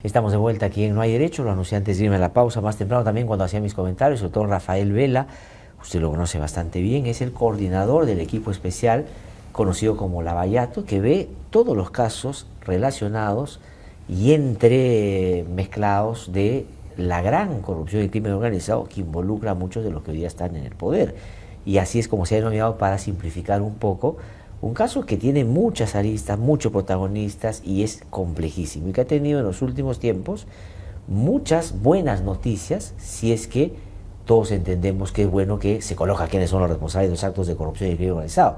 Estamos de vuelta aquí en No hay Derecho, lo anuncié antes de irme a la pausa, más temprano también cuando hacía mis comentarios. El doctor Rafael Vela, usted lo conoce bastante bien, es el coordinador del equipo especial conocido como Lavallato, que ve todos los casos relacionados y entremezclados de la gran corrupción y crimen organizado que involucra a muchos de los que hoy día están en el poder. Y así es como se ha denominado, para simplificar un poco, un caso que tiene muchas aristas, muchos protagonistas y es complejísimo y que ha tenido en los últimos tiempos muchas buenas noticias, si es que todos entendemos que es bueno que se coloca quiénes son los responsables de los actos de corrupción y crimen organizado.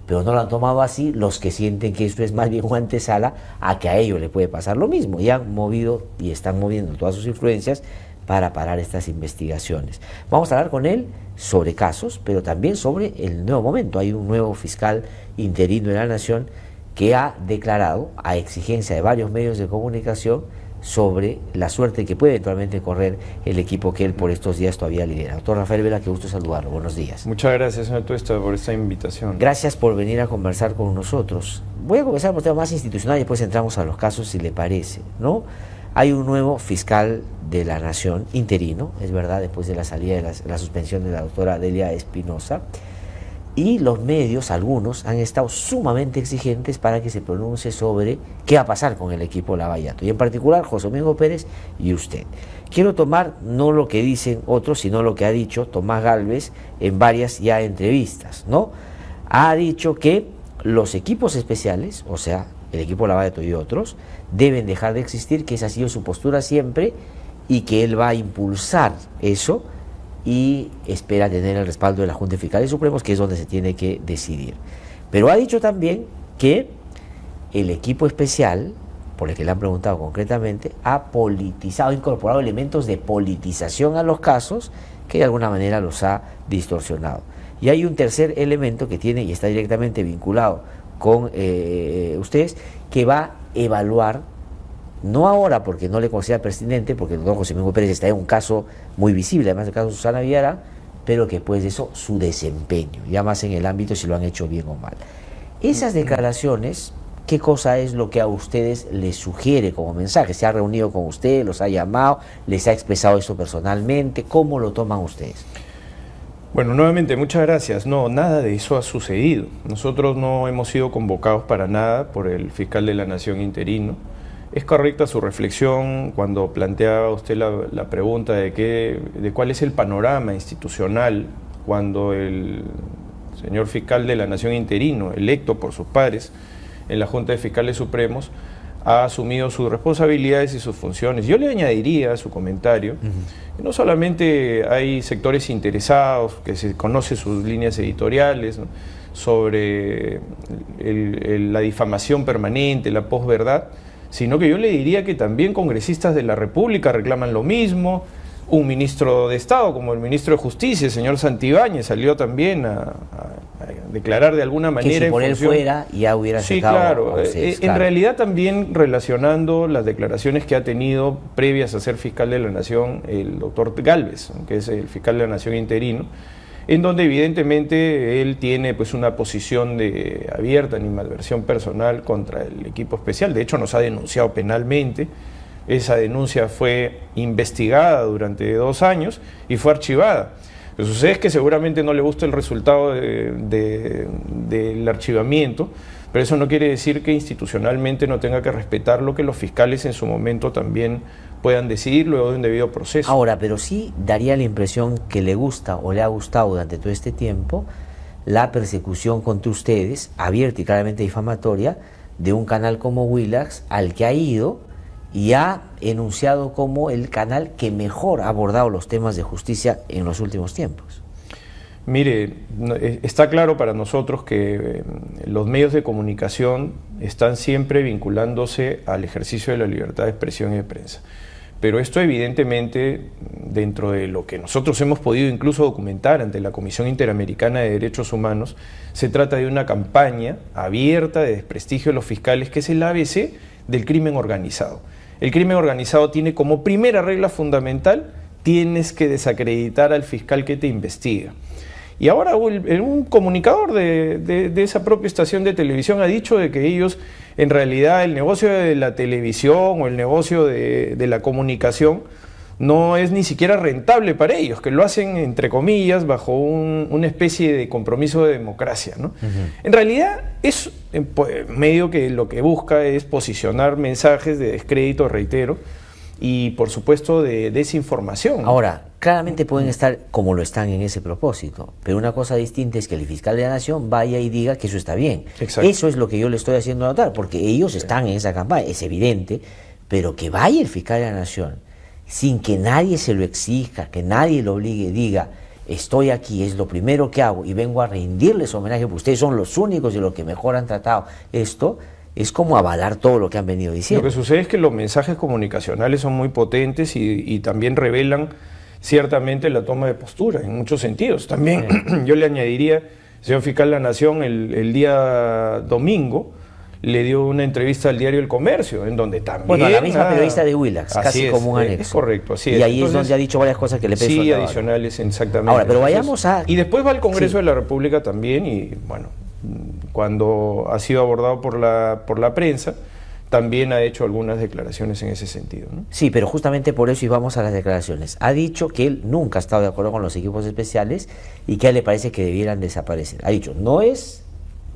Pero no lo han tomado así los que sienten que esto es más bien una antesala a que a ellos le puede pasar lo mismo. Y han movido y están moviendo todas sus influencias para parar estas investigaciones. Vamos a hablar con él sobre casos, pero también sobre el nuevo momento. Hay un nuevo fiscal interino de la Nación que ha declarado, a exigencia de varios medios de comunicación, sobre la suerte que puede eventualmente correr el equipo que él por estos días todavía lidera. Doctor Rafael Vela, qué gusto saludarlo. Buenos días. Muchas gracias, señor Tuesta, por esta invitación. Gracias por venir a conversar con nosotros. Voy a comenzar por un tema más institucional y después entramos a los casos, si le parece, ¿no? Hay un nuevo fiscal de la Nación, interino, es verdad, después de la salida de la suspensión de la doctora Delia Espinosa, y los medios, algunos, han estado sumamente exigentes para que se pronuncie sobre qué va a pasar con el equipo Lavallato, y en particular José Domingo Pérez y usted. Quiero tomar no lo que dicen otros, sino lo que ha dicho Tomás Gálvez en varias ya entrevistas, ¿no? Ha dicho que los equipos especiales, o sea, el equipo Lavallato y otros, deben dejar de existir, que esa ha sido su postura siempre, y que él va a impulsar eso y espera tener el respaldo de la Junta de Fiscales Supremos, que es donde se tiene que decidir. Pero ha dicho también que el equipo especial, por el que le han preguntado concretamente, ha politizado, ha incorporado elementos de politización a los casos que de alguna manera los ha distorsionado. Y hay un tercer elemento que tiene y está directamente vinculado con ustedes, que va a evaluar, no ahora porque no le considera presidente, porque el doctor José Domingo Pérez está en un caso muy visible, además del caso de Susana Villarán, pero que después de eso su desempeño, ya más en el ámbito si lo han hecho bien o mal. Esas declaraciones, ¿qué cosa es lo que a ustedes les sugiere como mensaje? ¿Se ha reunido con usted, los ha llamado, les ha expresado eso personalmente? ¿Cómo lo toman ustedes? Bueno, nuevamente, muchas gracias. No, nada de eso ha sucedido. Nosotros no hemos sido convocados para nada por el fiscal de la Nación interino. Es correcta su reflexión cuando planteaba usted la pregunta de cuál es el panorama institucional cuando el señor fiscal de la Nación interino, electo por sus pares en la Junta de Fiscales Supremos, ha asumido sus responsabilidades y sus funciones. Yo le añadiría a su comentario que no solamente hay sectores interesados, que se conocen sus líneas editoriales, ¿no?, sobre la difamación permanente, la posverdad, sino que yo le diría que también congresistas de la República reclaman lo mismo. Un ministro de Estado, como el ministro de Justicia, el señor Santibáñez, salió también a declarar de alguna manera... Que si por él fuera, ya hubiera secado. Sí, claro. En realidad también relacionando las declaraciones que ha tenido previas a ser fiscal de la Nación el doctor Gálvez, que es el fiscal de la Nación interino, en donde evidentemente él tiene pues una posición de abierta animadversión personal contra el equipo especial. De hecho, nos ha denunciado penalmente. Esa denuncia fue investigada durante 2 años y fue archivada. Lo que sucede es que seguramente no le gusta el resultado del archivamiento, pero eso no quiere decir que institucionalmente no tenga que respetar lo que los fiscales en su momento también puedan decidir luego de un debido proceso. Ahora, pero sí daría la impresión que le gusta o le ha gustado durante todo este tiempo la persecución contra ustedes, abierta y claramente difamatoria, de un canal como Willax, al que ha ido y ha enunciado como el canal que mejor ha abordado los temas de justicia en los últimos tiempos. Mire, está claro para nosotros que los medios de comunicación están siempre vinculándose al ejercicio de la libertad de expresión y de prensa. Pero esto evidentemente, dentro de lo que nosotros hemos podido incluso documentar ante la Comisión Interamericana de Derechos Humanos, se trata de una campaña abierta de desprestigio de los fiscales, que es el ABC del crimen organizado. El crimen organizado tiene como primera regla fundamental: tienes que desacreditar al fiscal que te investiga. Y ahora un comunicador de esa propia estación de televisión ha dicho de que ellos, en realidad, el negocio de la televisión o el negocio de la comunicación no es ni siquiera rentable para ellos, que lo hacen, entre comillas, bajo una especie de compromiso de democracia, ¿no? En realidad es medio que lo que busca es posicionar mensajes de descrédito, reitero, y por supuesto de desinformación. Ahora, claramente pueden estar como lo están en ese propósito, pero una cosa distinta es que el fiscal de la Nación vaya y diga que eso está bien. Exacto. Eso es lo que yo le estoy haciendo notar, porque ellos están en esa campaña, es evidente, pero que vaya el fiscal de la Nación sin que nadie se lo exija, que nadie lo obligue, diga, estoy aquí, es lo primero que hago y vengo a rendirles homenaje, porque ustedes son los únicos de los que mejor han tratado esto, es como avalar todo lo que han venido diciendo. Lo que sucede es que los mensajes comunicacionales son muy potentes y también revelan ciertamente la toma de postura, en muchos sentidos. También yo le añadiría, señor fiscal de la Nación, el día domingo, le dio una entrevista al diario El Comercio, en donde también... Bueno, a la misma periodista de Willax, casi como un anexo. Es correcto, así es. Y ahí es donde ha dicho varias cosas que le pesan. Sí, adicionales, exactamente. Ahora, pero vayamos a... Y después va al Congreso de la República también, y bueno, cuando ha sido abordado por la prensa, también ha hecho algunas declaraciones en ese sentido, ¿no? Sí, pero justamente por eso íbamos a las declaraciones. Ha dicho que él nunca ha estado de acuerdo con los equipos especiales y que a él le parece que debieran desaparecer. Ha dicho, no es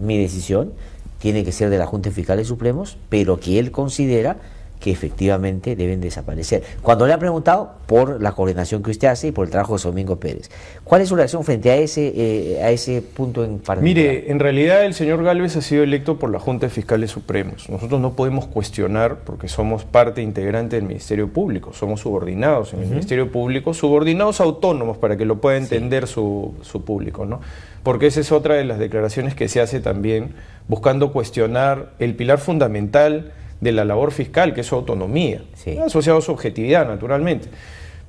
mi decisión, tiene que ser de la Junta de Fiscales Supremos, pero que él considera que efectivamente deben desaparecer. Cuando le han preguntado por la coordinación que usted hace y por el trabajo de Domingo Pérez, ¿cuál es su reacción frente a ese punto en particular? Mire, en realidad el señor Gálvez ha sido electo por la Junta de Fiscales Supremos. Nosotros no podemos cuestionar, porque somos parte integrante del Ministerio Público, somos subordinados en el Ministerio Público, subordinados autónomos para que lo pueda entender su público, ¿no? Porque esa es otra de las declaraciones que se hace también, buscando cuestionar el pilar fundamental de la labor fiscal, que es su autonomía, asociado a su objetividad, naturalmente.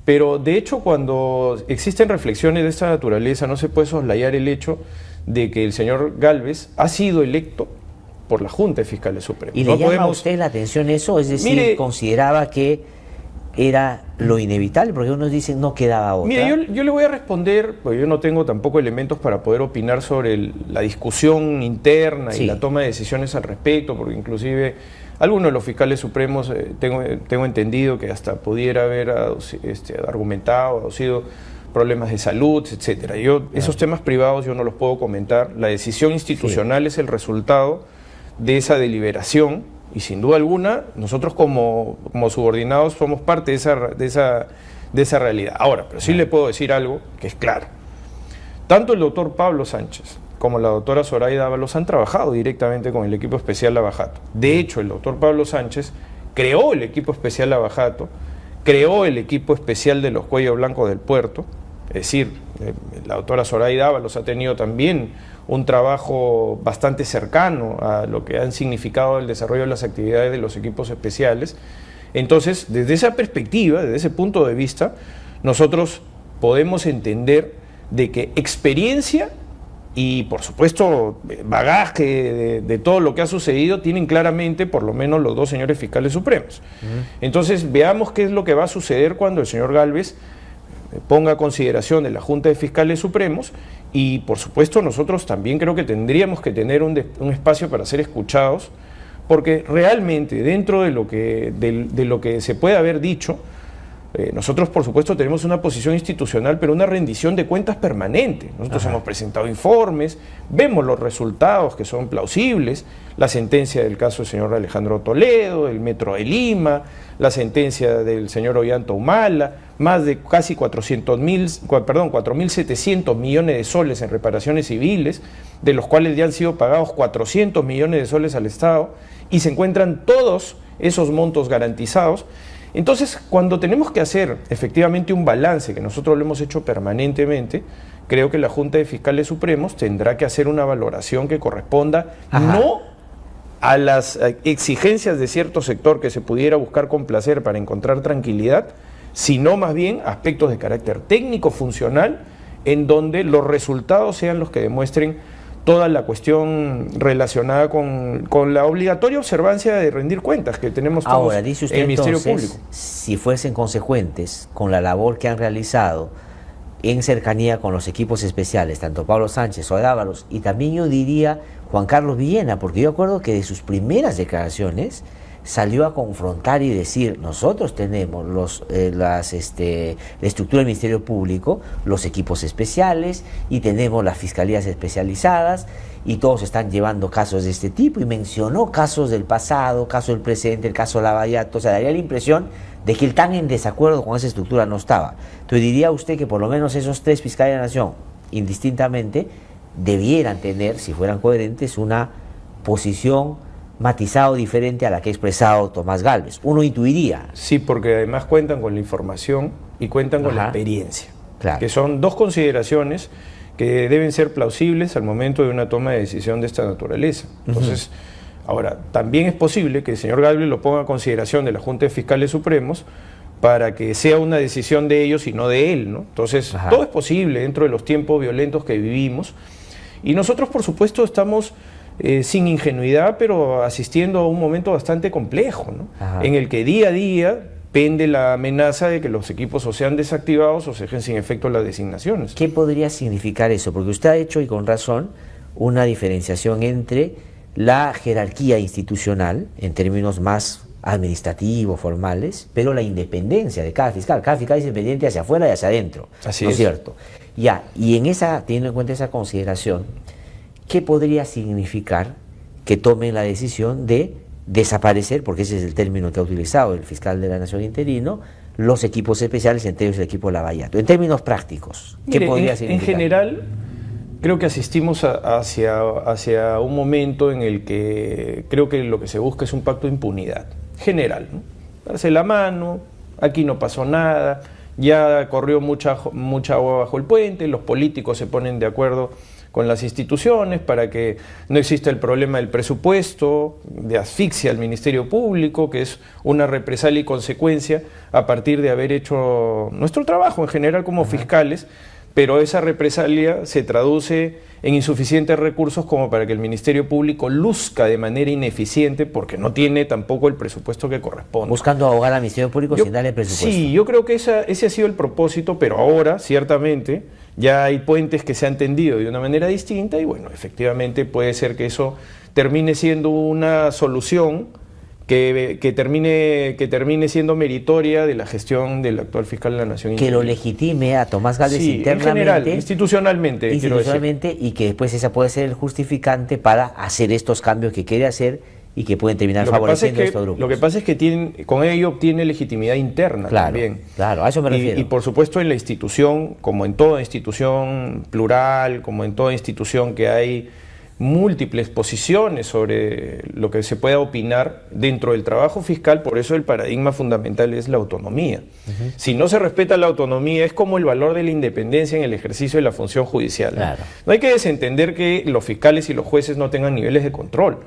Pero, de hecho, cuando existen reflexiones de esta naturaleza, no se puede soslayar el hecho de que el señor Gálvez ha sido electo por la Junta de Fiscales Supremos. ¿Y le llama a usted la atención eso? Es decir, mire, consideraba que era lo inevitable, porque unos dicen no quedaba otra. Mire, yo le voy a responder, porque yo no tengo tampoco elementos para poder opinar sobre la discusión interna y la toma de decisiones al respecto, porque inclusive algunos de los fiscales supremos tengo entendido que hasta pudiera haber argumentado, aducido problemas de salud, etcétera. Esos temas privados yo no los puedo comentar. La decisión institucional es el resultado de esa deliberación, y sin duda alguna nosotros como subordinados somos parte de esa realidad. Ahora, pero sí le puedo decir algo que es claro. Tanto el doctor Pablo Sánchez como la doctora Zoraida Ábalos han trabajado directamente con el equipo especial Lavajato. De hecho, el doctor Pablo Sánchez creó el equipo especial Lavajato, creó el equipo especial de los Cuello Blanco del Puerto, es decir, la doctora Zoraida Ábalos ha tenido también un trabajo bastante cercano a lo que han significado el desarrollo de las actividades de los equipos especiales. Entonces, desde esa perspectiva, desde ese punto de vista, nosotros podemos entender de que experiencia y, por supuesto, bagaje de todo lo que ha sucedido tienen claramente por lo menos los dos señores fiscales supremos. Entonces, veamos qué es lo que va a suceder cuando el señor Gálvez ponga a consideración de la Junta de Fiscales Supremos, y por supuesto nosotros también creo que tendríamos que tener un espacio para ser escuchados, porque realmente dentro de lo que se puede haber dicho, nosotros por supuesto tenemos una posición institucional, pero una rendición de cuentas permanente. Nosotros hemos presentado informes, vemos los resultados que son plausibles, la sentencia del caso del señor Alejandro Toledo, el Metro de Lima, la sentencia del señor Ollanta Humala, más de casi 4.700 millones de soles en reparaciones civiles, de los cuales ya han sido pagados 400 millones de soles al Estado, y se encuentran todos esos montos garantizados. Entonces, cuando tenemos que hacer efectivamente un balance, que nosotros lo hemos hecho permanentemente, creo que la Junta de Fiscales Supremos tendrá que hacer una valoración que corresponda no a las exigencias de cierto sector que se pudiera buscar complacer para encontrar tranquilidad, sino más bien aspectos de carácter técnico, funcional, en donde los resultados sean los que demuestren toda la cuestión relacionada con la obligatoria observancia de rendir cuentas que tenemos todos. Ahora, dice usted en el Ministerio entonces, Público. si fuesen consecuentes con la labor que han realizado, en cercanía con los equipos especiales, tanto Pablo Sánchez o Dávalos, y también yo diría Juan Carlos Villena, porque yo acuerdo que de sus primeras declaraciones salió a confrontar y decir, nosotros tenemos la estructura del Ministerio Público, los equipos especiales, y tenemos las fiscalías especializadas, y todos están llevando casos de este tipo, y mencionó casos del pasado, caso del presente, el caso Lavallato. O sea, daría la impresión de que él tan en desacuerdo con esa estructura no estaba. Entonces diría usted que por lo menos esos 3 fiscales de la Nación, indistintamente, debieran tener, si fueran coherentes, una posición matizada o diferente a la que ha expresado Tomás Gálvez. Uno intuiría. Sí, porque además cuentan con la información y cuentan con la experiencia, claro, que son 2 consideraciones que deben ser plausibles al momento de una toma de decisión de esta naturaleza. Entonces, ahora, también es posible que el señor Gálvez lo ponga a consideración de la Junta de Fiscales Supremos para que sea una decisión de ellos y no de él, ¿no? Entonces, todo es posible dentro de los tiempos violentos que vivimos, y nosotros, por supuesto, estamos sin ingenuidad, pero asistiendo a un momento bastante complejo, ¿no? En el que día a día pende la amenaza de que los equipos o sean desactivados o se dejen sin efecto las designaciones. ¿Qué podría significar eso? Porque usted ha hecho, y con razón, una diferenciación entre la jerarquía institucional, en términos más administrativos, formales, pero la independencia de cada fiscal. Cada fiscal es independiente hacia afuera y hacia adentro. Así ¿no es cierto? Ya, y teniendo en cuenta esa consideración, ¿qué podría significar que tomen la decisión de desaparecer, porque ese es el término que ha utilizado el fiscal de la Nación interino, los equipos especiales, entre ellos el equipo Lavallato? En términos prácticos, ¿qué podría significar? En general, creo que asistimos hacia un momento en el que creo que lo que se busca es un pacto de impunidad general, ¿no? Darse la mano, aquí no pasó nada, ya corrió mucha agua bajo el puente, los políticos se ponen de acuerdo con las instituciones para que no exista el problema del presupuesto, de asfixia al Ministerio Público, que es una represalia y consecuencia a partir de haber hecho nuestro trabajo en general como fiscales, pero esa represalia se traduce en insuficientes recursos como para que el Ministerio Público luzca de manera ineficiente porque no tiene tampoco el presupuesto que corresponde. Buscando ahogar al Ministerio Público sin darle presupuesto. Sí, yo creo que ese ha sido el propósito, pero ahora, ciertamente, ya hay puentes que se han tendido de una manera distinta y bueno, efectivamente puede ser que eso termine siendo una solución que termine siendo meritoria de la gestión del actual fiscal de la Nación. Que lo legitime a Tomás Gálvez internamente. En general, institucionalmente, y que después esa puede ser el justificante para hacer estos cambios que quiere hacer y que pueden terminar favoreciendo a estos grupos. Lo que pasa es que con ello obtiene legitimidad interna también. Claro, a eso me refiero. Y por supuesto en la institución, como en toda institución plural, como en toda institución que hay múltiples posiciones sobre lo que se pueda opinar dentro del trabajo fiscal, por eso el paradigma fundamental es la autonomía. Si no se respeta la autonomía, es como el valor de la independencia en el ejercicio de la función judicial. Claro. No hay que desentender que los fiscales y los jueces no tengan niveles de control.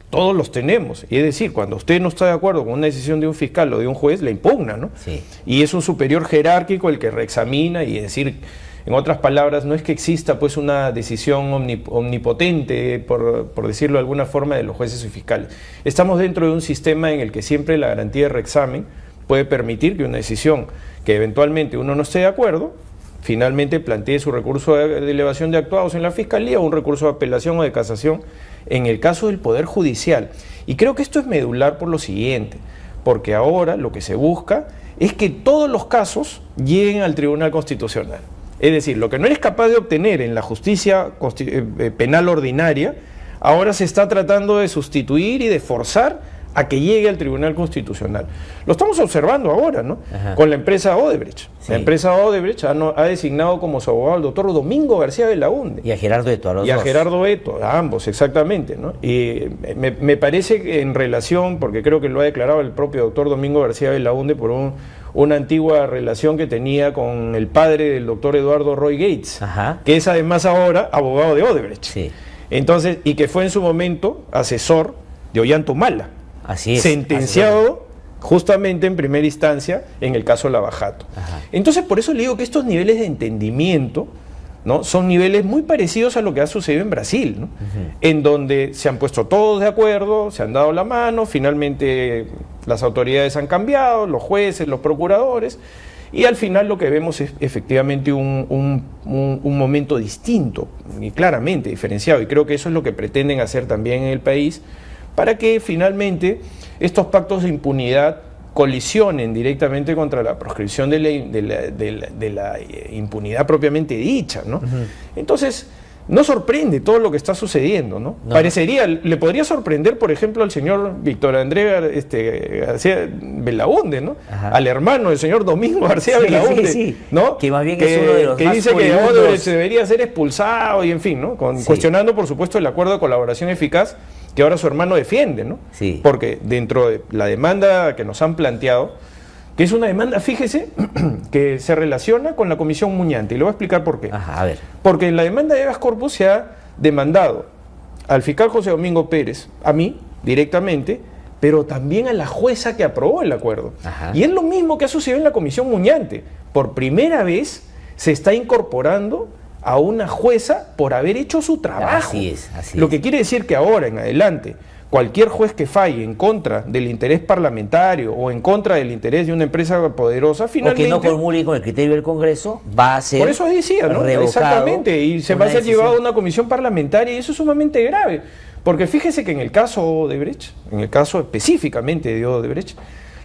Todos los tenemos. Y es decir, cuando usted no está de acuerdo con una decisión de un fiscal o de un juez, la impugna, ¿no? Sí. Y es un superior jerárquico el que reexamina y es decir, en otras palabras, no es que exista pues una decisión omnipotente, por decirlo de alguna forma, de los jueces y fiscales. Estamos dentro de un sistema en el que siempre la garantía de reexamen puede permitir que una decisión que eventualmente uno no esté de acuerdo, finalmente plantee su recurso de elevación de actuados en la Fiscalía o un recurso de apelación o de casación en el caso del Poder Judicial. Y creo que esto es medular por lo siguiente, porque ahora lo que se busca es que todos los casos lleguen al Tribunal Constitucional. Es decir, lo que no eres capaz de obtener en la justicia penal ordinaria, ahora se está tratando de sustituir y de forzar a que llegue al Tribunal Constitucional. Lo estamos observando ahora, ¿no? Con la empresa Odebrecht. Sí. La empresa Odebrecht ha designado como su abogado al doctor Domingo García Belaúnde. Y a Gerardo Eto, a los dos. Y a Gerardo Eto, a ambos, exactamente, ¿no? Y me parece que en relación, porque creo que lo ha declarado el propio doctor Domingo García Belaúnde por una antigua relación que tenía con el padre del doctor Eduardo Roy Gates, que es además ahora abogado de Odebrecht. Sí. Entonces, y que fue en su momento asesor de Ollanta Humala. Así es. Sentenciado justamente en primera instancia en el caso Lavallato. Entonces, por eso le digo que estos niveles de entendimiento, ¿no?, son niveles muy parecidos a lo que ha sucedido en Brasil, ¿no? En donde se han puesto todos de acuerdo, se han dado la mano, finalmente las autoridades han cambiado, los jueces, los procuradores, y al final lo que vemos es efectivamente un momento distinto y claramente diferenciado, y creo que eso es lo que pretenden hacer también en el país, para que finalmente estos pactos de impunidad colisionen directamente contra la proscripción de la impunidad propiamente dicha, ¿no? Entonces, no sorprende todo lo que está sucediendo, ¿no? Parecería, le podría sorprender, por ejemplo, al señor Víctor Andrés García Belaúnde, ¿no? Al hermano del señor Domingo García Belaúnde, ¿no? Que más bien es uno de los que más dice furibundos. que Odebrecht debería ser expulsado y en fin, ¿no? Cuestionando, por supuesto, el acuerdo de colaboración eficaz que ahora su hermano defiende, ¿no? Porque dentro de la demanda que nos han planteado, que es una demanda, fíjese, que se relaciona con la Comisión Muñante, y le voy a explicar por qué. A ver. Porque en la demanda de habeas corpus se ha demandado al fiscal José Domingo Pérez, a mí, directamente, pero también a la jueza que aprobó el acuerdo. Y es lo mismo que ha sucedido en la Comisión Muñante. Por primera vez se está incorporando a una jueza por haber hecho su trabajo. Así es. Lo que quiere decir que ahora en adelante cualquier juez que falle en contra del interés parlamentario o en contra del interés de una empresa poderosa, finalmente... O que no comulgue con el criterio del Congreso, va a ser Por eso decía, ¿no? Exactamente, y se va a ser llevado a una comisión parlamentaria, y eso es sumamente grave. Porque fíjese que en el caso Odebrecht, en el caso específicamente de Odebrecht,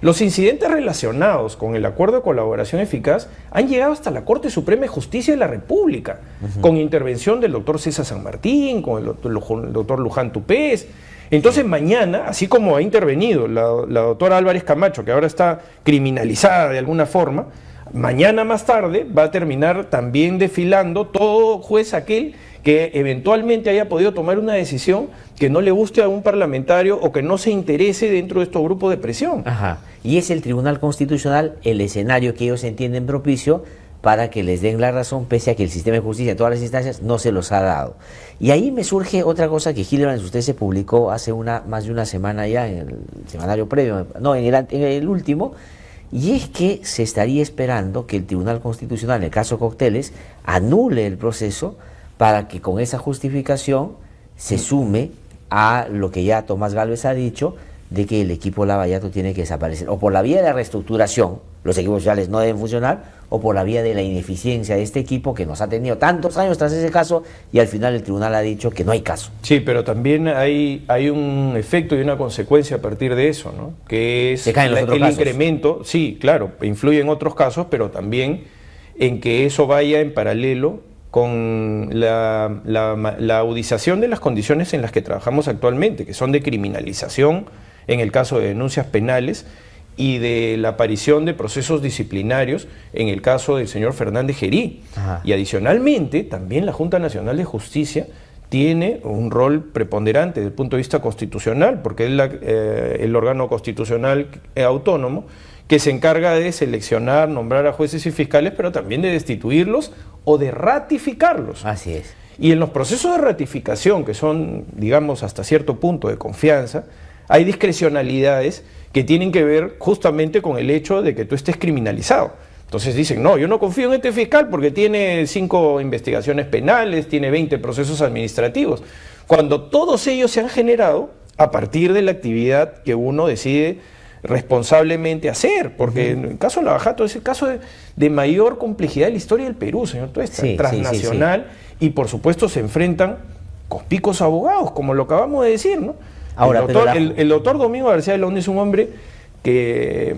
los incidentes relacionados con el acuerdo de colaboración eficaz han llegado hasta la Corte Suprema de Justicia de la República, con intervención del doctor César San Martín, con el doctor Luján Tupés. Entonces mañana, así como ha intervenido la doctora Álvarez Camacho, que ahora está criminalizada de alguna forma, mañana más tarde va a terminar también desfilando todo juez aquel que eventualmente haya podido tomar una decisión que no le guste a un parlamentario o que no se interese dentro de estos grupos de presión. Y es el Tribunal Constitucional el escenario que ellos entienden propicio para que les den la razón, pese a que el sistema de justicia en todas las instancias no se los ha dado. Y ahí me surge otra cosa que Hildebrand, usted se publicó hace más de una semana ya en el semanario previo, no, en el último, y es que se estaría esperando que el Tribunal Constitucional, en el caso Cocteles, anule el proceso para que con esa justificación se sume a lo que ya Tomás Gálvez ha dicho, de que el equipo Lavallato tiene que desaparecer, o por la vía de la reestructuración, los equipos sociales no deben funcionar, o por la vía de la ineficiencia de este equipo que nos ha tenido tantos años tras ese caso, y al final el tribunal ha dicho que no hay caso. Sí, pero también hay un efecto y una consecuencia a partir de eso, ¿no? Que es el incremento, sí, claro, influye en otros casos, pero también en que eso vaya en paralelo con la agudización de las condiciones en las que trabajamos actualmente, que son de criminalización en el caso de denuncias penales y de la aparición de procesos disciplinarios en el caso del señor Fernández Gerí. Y adicionalmente, también la Junta Nacional de Justicia tiene un rol preponderante desde el punto de vista constitucional, porque es el órgano constitucional autónomo que se encarga de seleccionar, nombrar a jueces y fiscales, pero también de destituirlos o de ratificarlos. Así es. Y en los procesos de ratificación, que son, digamos, hasta cierto punto de confianza, hay discrecionalidades que tienen que ver justamente con el hecho de que tú estés criminalizado. Entonces dicen, no, yo no confío en este fiscal porque tiene 5 investigaciones penales, tiene 20 procesos administrativos, cuando todos ellos se han generado a partir de la actividad que uno decide responsablemente hacer, porque en el caso de Lavallato es el caso de mayor complejidad de la historia del Perú, señor Tuesta, transnacional, y por supuesto se enfrentan conspicos abogados, como lo acabamos de decir, ¿no? Ahora, el doctor Domingo García Belaúnde es un hombre que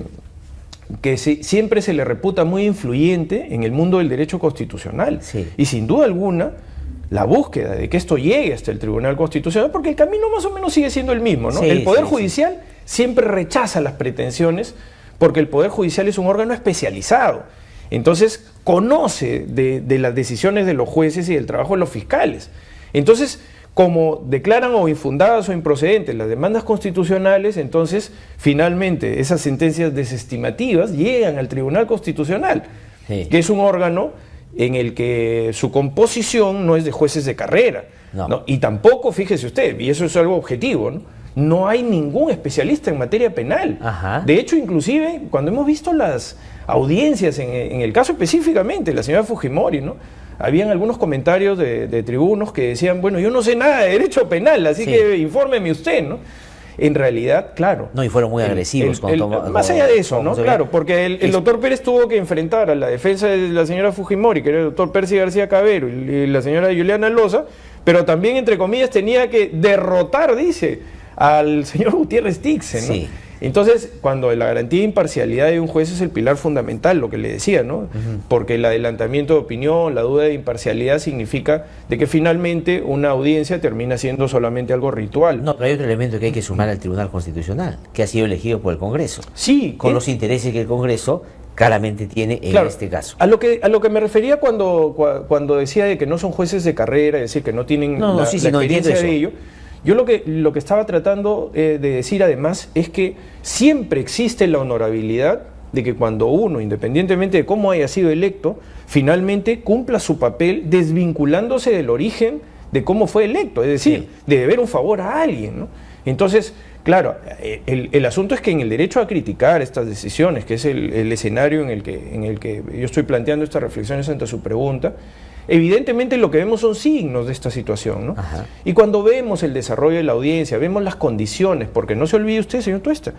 siempre se le reputa muy influyente en el mundo del derecho constitucional, y sin duda alguna la búsqueda de que esto llegue hasta el Tribunal Constitucional, porque el camino más o menos sigue siendo el mismo, ¿no? El Poder Judicial siempre rechaza las pretensiones porque el Poder Judicial es un órgano especializado. Entonces, conoce de las decisiones de los jueces y del trabajo de los fiscales. Entonces, como declaran o infundadas o improcedentes las demandas constitucionales, entonces, finalmente, esas sentencias desestimativas llegan al Tribunal Constitucional, que es un órgano en el que su composición no es de jueces de carrera, ¿no? Y tampoco, fíjese usted, y eso es algo objetivo, no hay ningún especialista en materia penal. De hecho, inclusive, cuando hemos visto las audiencias, en el caso específicamente, la señora Fujimori, ¿no? Habían algunos comentarios de tribunos que decían, bueno, yo no sé nada de derecho penal, así que infórmeme usted, ¿no? en realidad, claro. No, y fueron muy agresivos. Más allá de eso, ¿no? Claro, porque el doctor Pérez tuvo que enfrentar a la defensa de la señora Fujimori, que era el doctor Percy García Cabero, y la señora Juliana Loza, pero también, entre comillas, tenía que derrotar, dice, al señor Gutiérrez Tixen, ¿no? Sí. Entonces, cuando la garantía de imparcialidad de un juez es el pilar fundamental, lo que le decía, ¿no? Porque el adelantamiento de opinión, la duda de imparcialidad significa de que finalmente una audiencia termina siendo solamente algo ritual. No, pero hay otro elemento que hay que sumar al Tribunal Constitucional, que ha sido elegido por el Congreso. Sí. Con los intereses que el Congreso claramente tiene en este caso. A lo que me refería cuando decía de que no son jueces de carrera, es decir, que no tienen la experiencia de ello. Yo lo que estaba tratando de decir además es que siempre existe la honorabilidad de que cuando uno, independientemente de cómo haya sido electo, finalmente cumpla su papel desvinculándose del origen de cómo fue electo, es decir, de deber un favor a alguien, ¿no? Entonces, claro, el asunto es que en el derecho a criticar estas decisiones, que es el escenario en el que yo estoy planteando estas reflexiones ante su pregunta, evidentemente lo que vemos son signos de esta situación, ¿no? Ajá. Y cuando vemos el desarrollo de la audiencia, vemos las condiciones, porque no se olvide usted, señor Tuesta,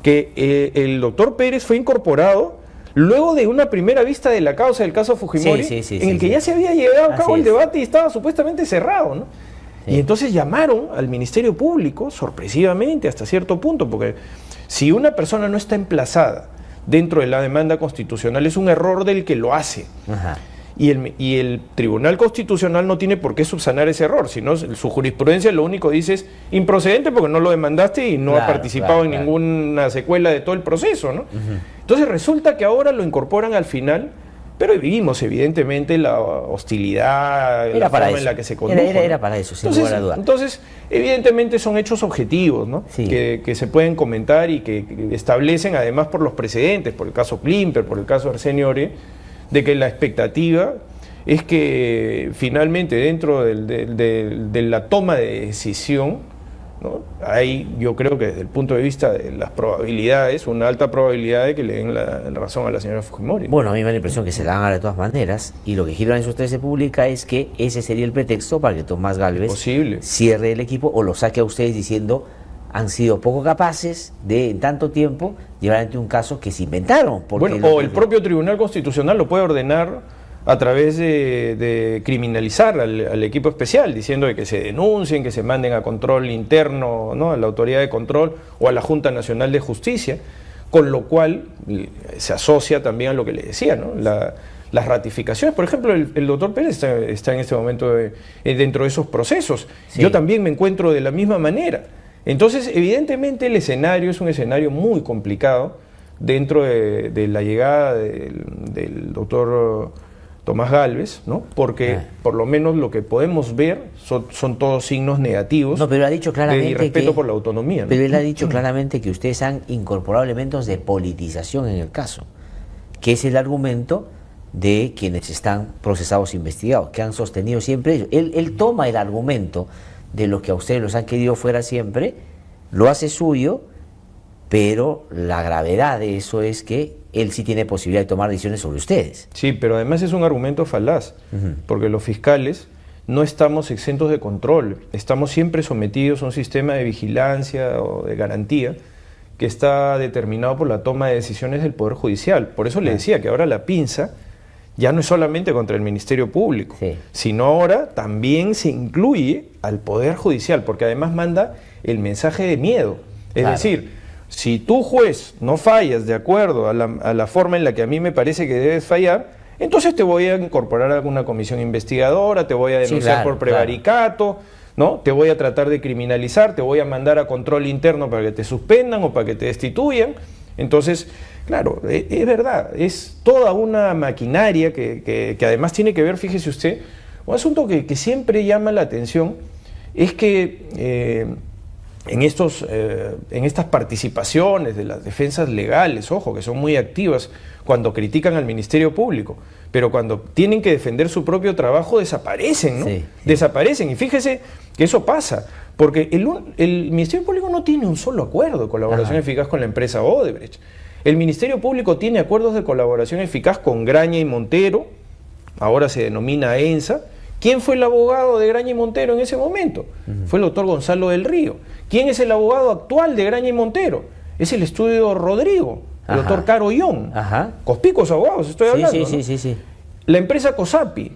que el doctor Pérez fue incorporado luego de una primera vista de la causa del caso Fujimori, en el que ya se había llevado a cabo el debate y estaba supuestamente cerrado, ¿no? Sí. Y entonces llamaron al Ministerio Público, sorpresivamente, hasta cierto punto, porque si una persona no está emplazada dentro de la demanda constitucional, es un error del que lo hace. Ajá. Y el Tribunal Constitucional no tiene por qué subsanar ese error, sino su jurisprudencia lo único dice es improcedente porque no lo demandaste y no ha participado en ninguna secuela de todo el proceso, ¿no? Entonces resulta que ahora lo incorporan al final, pero vivimos evidentemente la hostilidad, la forma en la que se condujo. Era para eso, sin lugar a duda. Entonces, evidentemente son hechos objetivos, ¿no? Sí. Que se pueden comentar y que establecen además por los precedentes, por el caso Klimper, por el caso Arsenio Ore, de que la expectativa es que finalmente dentro de la toma de decisión, ¿no? Hay, yo creo que desde el punto de vista de las probabilidades, una alta probabilidad de que le den la razón a la señora Fujimori. Bueno, a mí me da la impresión que se la van a dar de todas maneras, y lo que Gilberto Anzustre se publica es que ese sería el pretexto para que Tomás Gálvez cierre el equipo o lo saque a ustedes diciendo han sido poco capaces de en tanto tiempo llevar ante un caso que se inventaron. Bueno, o el propio Tribunal Constitucional lo puede ordenar a través de criminalizar al equipo especial, diciendo de que se denuncien, que se manden a control interno, ¿no? A la autoridad de control o a la Junta Nacional de Justicia, con lo cual se asocia también a lo que le decía, ¿no? Las ratificaciones. Por ejemplo, el doctor Pérez está en este momento dentro de esos procesos. Sí. Yo también me encuentro de la misma manera. Entonces, evidentemente, el escenario es un escenario muy complicado dentro de la llegada del doctor Tomás Gálvez, ¿no? Porque por lo menos lo que podemos ver son todos signos negativos, no, pero ha dicho claramente de irrespeto por la autonomía, ¿no? Pero él ha dicho claramente que ustedes han incorporado elementos de politización en el caso, que es el argumento de quienes están procesados e investigados, que han sostenido siempre ellos. Él toma el argumento de lo que a ustedes los han querido fuera siempre, lo hace suyo, pero la gravedad de eso es que él sí tiene posibilidad de tomar decisiones sobre ustedes. Sí, pero además es un argumento falaz, porque los fiscales no estamos exentos de control, estamos siempre sometidos a un sistema de vigilancia o de garantía que está determinado por la toma de decisiones del Poder Judicial. Por eso le decía que ahora la pinza ya no es solamente contra el Ministerio Público, sino ahora también se incluye al Poder Judicial, porque además manda el mensaje de miedo. Es decir, si tú, juez, no fallas de acuerdo a la forma en la que a mí me parece que debes fallar, entonces te voy a incorporar a alguna comisión investigadora, te voy a denunciar por prevaricato, ¿no? Te voy a tratar de criminalizar, te voy a mandar a control interno para que te suspendan o para que te destituyan. Entonces, claro, es verdad, es toda una maquinaria que además tiene que ver, fíjese usted, un asunto que siempre llama la atención es que en estas participaciones de las defensas legales, ojo, que son muy activas cuando critican al Ministerio Público, pero cuando tienen que defender su propio trabajo desaparecen, ¿no? Desaparecen, y fíjese que eso pasa, porque el Ministerio Público no tiene un solo acuerdo de colaboración eficaz con la empresa Odebrecht. El Ministerio Público tiene acuerdos de colaboración eficaz con Graña y Montero, ahora se denomina ENSA, ¿Quién fue el abogado de Graña y Montero en ese momento? Fue el doctor Gonzalo del Río. ¿Quién es el abogado actual de Graña y Montero? Es el estudio Rodrigo, el doctor Caro Ión. Cospicos abogados, estoy hablando. Sí. La empresa COSAPI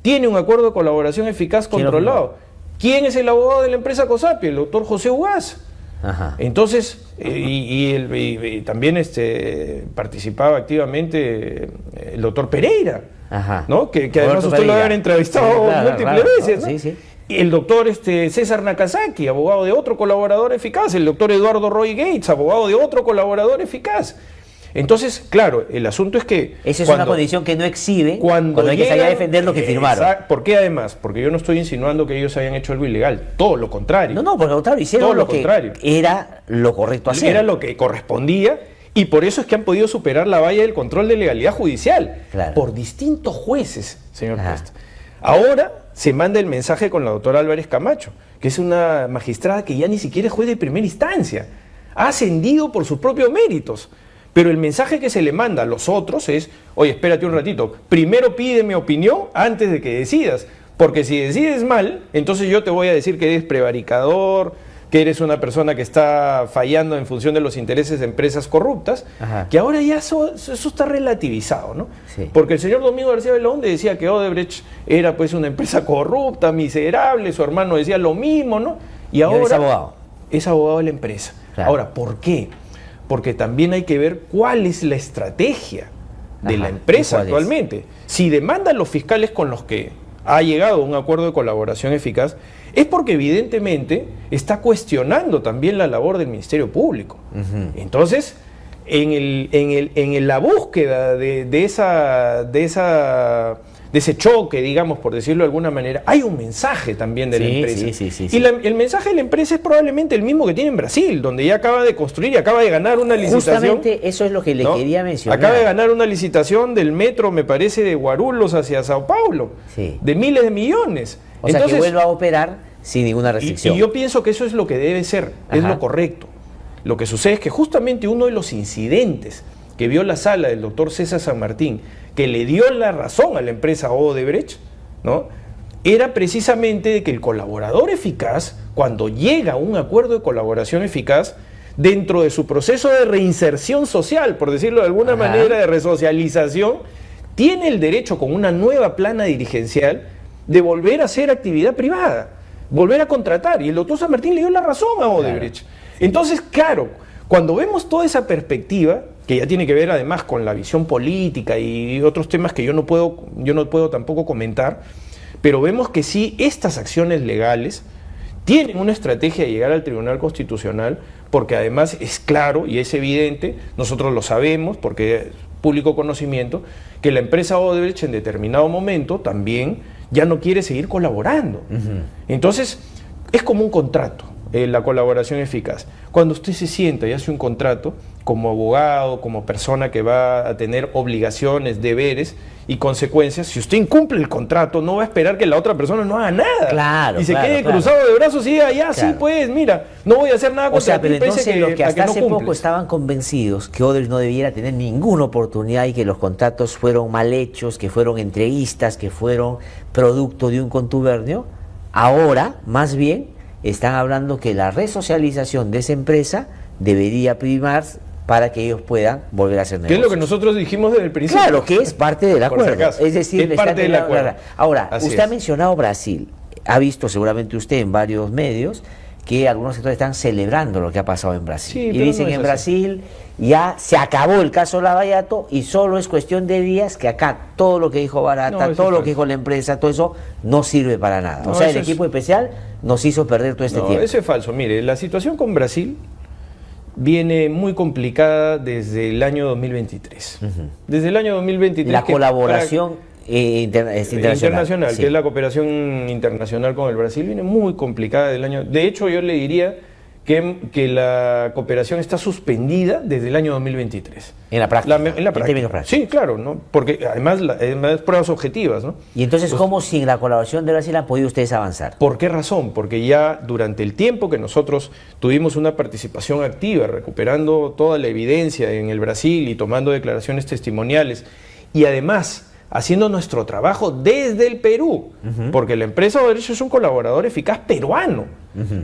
tiene un acuerdo de colaboración eficaz controlado. ¿Quién es el abogado de la empresa COSAPI? El doctor José Ugaz. Entonces, y también participaba activamente el doctor Pereira, ¿no? que además usted lo había entrevistado múltiples veces, ¿no? Sí. Y el doctor César Nakazaki, abogado de otro colaborador eficaz, el doctor Eduardo Roy Gates, abogado de otro colaborador eficaz. Entonces, claro, el asunto es que... Esa es una condición que no exhibe cuando hay que salir a defender lo que firmaron. ¿Por qué además? Porque yo no estoy insinuando que ellos hayan hecho algo ilegal, todo lo contrario. No, por lo contrario, hicieron lo que era lo correcto hacer. Era lo que correspondía y por eso es que han podido superar la valla del control de legalidad judicial. Por distintos jueces, señor Cuesta. Ahora se manda el mensaje con la doctora Álvarez Camacho, que es una magistrada que ya ni siquiera es juez de primera instancia. Ha ascendido por sus propios méritos. Pero el mensaje que se le manda a los otros es, oye, espérate un ratito, primero pide mi opinión antes de que decidas, porque si decides mal, entonces yo te voy a decir que eres prevaricador, que eres una persona que está fallando en función de los intereses de empresas corruptas, que ahora ya eso está relativizado, ¿no? Porque el señor Domingo García Belaúnde decía que Odebrecht era pues una empresa corrupta, miserable, su hermano decía lo mismo, ¿no? Y ahora es abogado de la empresa. Ahora, ¿por qué? Porque también hay que ver cuál es la estrategia de la empresa actualmente. Si demandan los fiscales con los que ha llegado a un acuerdo de colaboración eficaz, es porque evidentemente está cuestionando también la labor del Ministerio Público. Entonces, en la búsqueda de ese choque, digamos, por decirlo de alguna manera, hay un mensaje también de la empresa. Y el mensaje de la empresa es probablemente el mismo que tiene en Brasil, donde ya acaba de construir y acaba de ganar una licitación. Justamente eso es lo que le quería mencionar. Acaba de ganar una licitación del metro, me parece, de Guarulhos hacia Sao Paulo, de miles de millones. Entonces, que vuelva a operar sin ninguna restricción. Y yo pienso que eso es lo que debe ser, es lo correcto. Lo que sucede es que justamente uno de los incidentes que vio la sala del doctor César San Martín, que le dio la razón a la empresa Odebrecht, ¿no?, era precisamente de que el colaborador eficaz, cuando llega a un acuerdo de colaboración eficaz, dentro de su proceso de reinserción social, por decirlo de alguna manera, de resocialización, tiene el derecho, con una nueva plana dirigencial, de volver a hacer actividad privada, volver a contratar. Y el doctor San Martín le dio la razón a Odebrecht. Entonces, claro, cuando vemos toda esa perspectiva, que ya tiene que ver además con la visión política y otros temas que yo no puedo tampoco comentar, pero vemos que sí, estas acciones legales tienen una estrategia de llegar al Tribunal Constitucional, porque además es claro y es evidente, nosotros lo sabemos porque es público conocimiento, que la empresa Odebrecht en determinado momento también ya no quiere seguir colaborando. Entonces, es como un contrato. La colaboración eficaz. Cuando usted se sienta y hace un contrato como abogado, como persona que va a tener obligaciones, deberes y consecuencias, si usted incumple el contrato, no va a esperar que la otra persona no haga nada. Y se quede cruzado de brazos y diga, ya, sí, pues, mira, no voy a hacer nada contra ti. Pero entonces los que hasta hace poco estaban convencidos que Odebrecht no debiera tener ninguna oportunidad y que los contratos fueron mal hechos, que fueron entreguistas, que fueron producto de un contubernio, ahora, más bien, están hablando que la resocialización de esa empresa debería primar para que ellos puedan volver a hacer negocios. Que es lo que nosotros dijimos desde el principio. Claro, que es parte del acuerdo. Es decir, es parte del acuerdo. Ahora, usted ha mencionado Brasil. Ha visto seguramente usted en varios medios que algunos sectores están celebrando lo que ha pasado en Brasil. Y dicen que en Brasil ya se acabó el caso Lavallato y solo es cuestión de días que acá todo lo que dijo Barata, todo lo que dijo la empresa, todo eso no sirve para nada. O sea, el equipo especial nos hizo perder todo este tiempo. Eso es falso. Mire, la situación con Brasil viene muy complicada desde el año 2023. Desde el año 2023. La colaboración internacional, que es la cooperación internacional con el Brasil, viene muy complicada del año. De hecho, yo le diría que la cooperación está suspendida desde el año 2023. En la práctica. En la práctica. Sí, claro, ¿no? Porque además pruebas objetivas, ¿no? Y entonces, ¿cómo sin la colaboración de Brasil han podido ustedes avanzar? ¿Por qué razón? Porque ya durante el tiempo que nosotros tuvimos una participación activa, recuperando toda la evidencia en el Brasil y tomando declaraciones testimoniales, y además haciendo nuestro trabajo desde el Perú, porque la empresa Odebrecht es un colaborador eficaz peruano,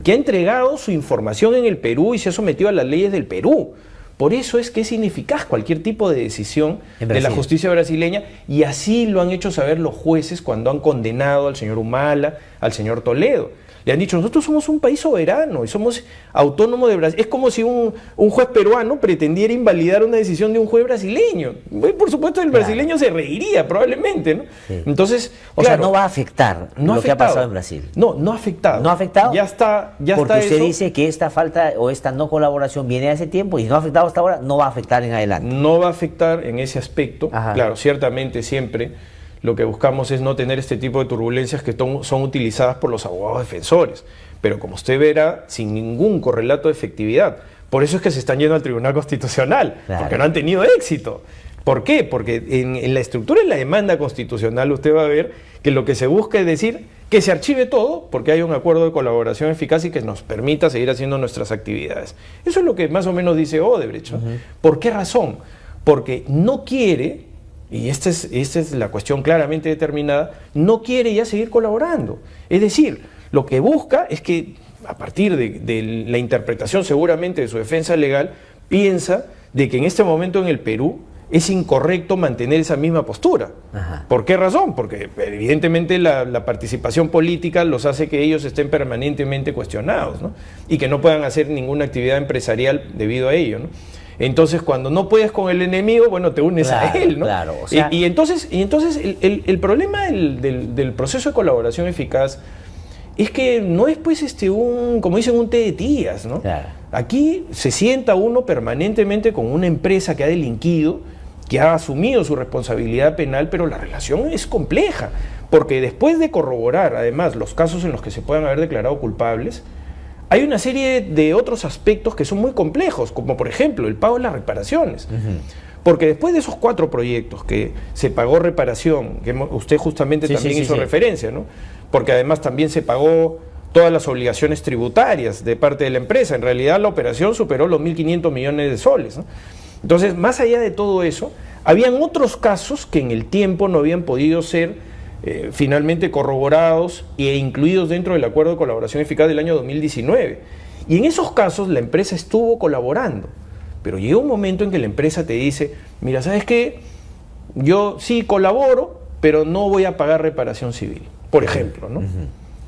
que ha entregado su información en el Perú y se ha sometido a las leyes del Perú. Por eso es que es ineficaz cualquier tipo de decisión de la justicia brasileña, y así lo han hecho saber los jueces cuando han condenado al señor Humala, al señor Toledo. Le han dicho, nosotros somos un país soberano y somos autónomos de Brasil. Es como si un juez peruano pretendiera invalidar una decisión de un juez brasileño. Por supuesto, el brasileño se reiría probablemente, ¿no? Sí. Entonces, o sea, no va a afectar lo que ha pasado en Brasil. No ha afectado. ¿No ha afectado? Ya está porque usted eso. dice que esta falta o esta no colaboración viene hace tiempo y no ha afectado hasta ahora, no va a afectar en adelante. No va a afectar en ese aspecto. Ajá. Claro, ciertamente siempre lo que buscamos es no tener este tipo de turbulencias que son utilizadas por los abogados defensores, pero como usted verá, sin ningún correlato de efectividad. Por eso es que se están yendo al Tribunal Constitucional, claro, porque no han tenido éxito. ¿Por qué? Porque en la estructura de la demanda constitucional usted va a ver que lo que se busca es decir que se archive todo porque hay un acuerdo de colaboración eficaz y que nos permita seguir haciendo nuestras actividades. Eso es lo que más o menos dice Odebrecht, ¿no? ¿Por qué razón? Porque no quiere, y esta es la cuestión claramente determinada, no quiere ya seguir colaborando. Es decir, lo que busca es que, a partir de la interpretación seguramente de su defensa legal, piensa de que en este momento en el Perú es incorrecto mantener esa misma postura. Ajá. ¿Por qué razón? Porque evidentemente la participación política los hace que ellos estén permanentemente cuestionados, ¿no? Y que no puedan hacer ninguna actividad empresarial debido a ello, ¿no? Entonces, cuando no puedes con el enemigo, bueno, te unes a él, ¿no? Claro, o sea, y entonces el problema del proceso de colaboración eficaz es que no es pues como dicen, un té de tías, ¿no? Claro. Aquí se sienta uno permanentemente con una empresa que ha delinquido, que ha asumido su responsabilidad penal, pero la relación es compleja, porque después de corroborar además los casos en los que se puedan haber declarado culpables, hay una serie de otros aspectos que son muy complejos, como por ejemplo el pago de las reparaciones. Porque después de esos 4 proyectos que se pagó reparación, que usted justamente también hizo referencia, ¿no? Porque además también se pagó todas las obligaciones tributarias de parte de la empresa. En realidad la operación superó los 1.500 millones de soles, ¿no? Entonces, más allá de todo eso, habían otros casos que en el tiempo no habían podido ser finalmente corroborados e incluidos dentro del acuerdo de colaboración eficaz del año 2019. Y en esos casos la empresa estuvo colaborando, pero llega un momento en que la empresa te dice, mira, ¿sabes qué? Yo sí colaboro, pero no voy a pagar reparación civil, por ejemplo, ¿no?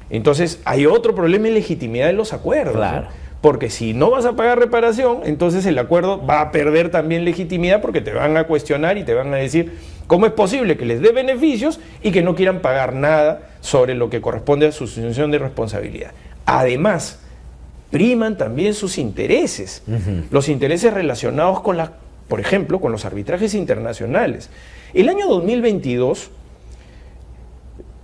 Entonces hay otro problema en legitimidad de los acuerdos, claro, ¿no? Porque si no vas a pagar reparación, entonces el acuerdo va a perder también legitimidad, porque te van a cuestionar y te van a decir cómo es posible que les dé beneficios y que no quieran pagar nada sobre lo que corresponde a su asunción de responsabilidad. Además, priman también sus intereses, los intereses relacionados con por ejemplo, con los arbitrajes internacionales. El año 2022,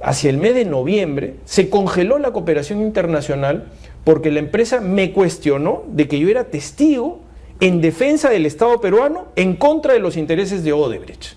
hacia el mes de noviembre, se congeló la cooperación internacional porque la empresa me cuestionó de que yo era testigo en defensa del Estado peruano en contra de los intereses de Odebrecht.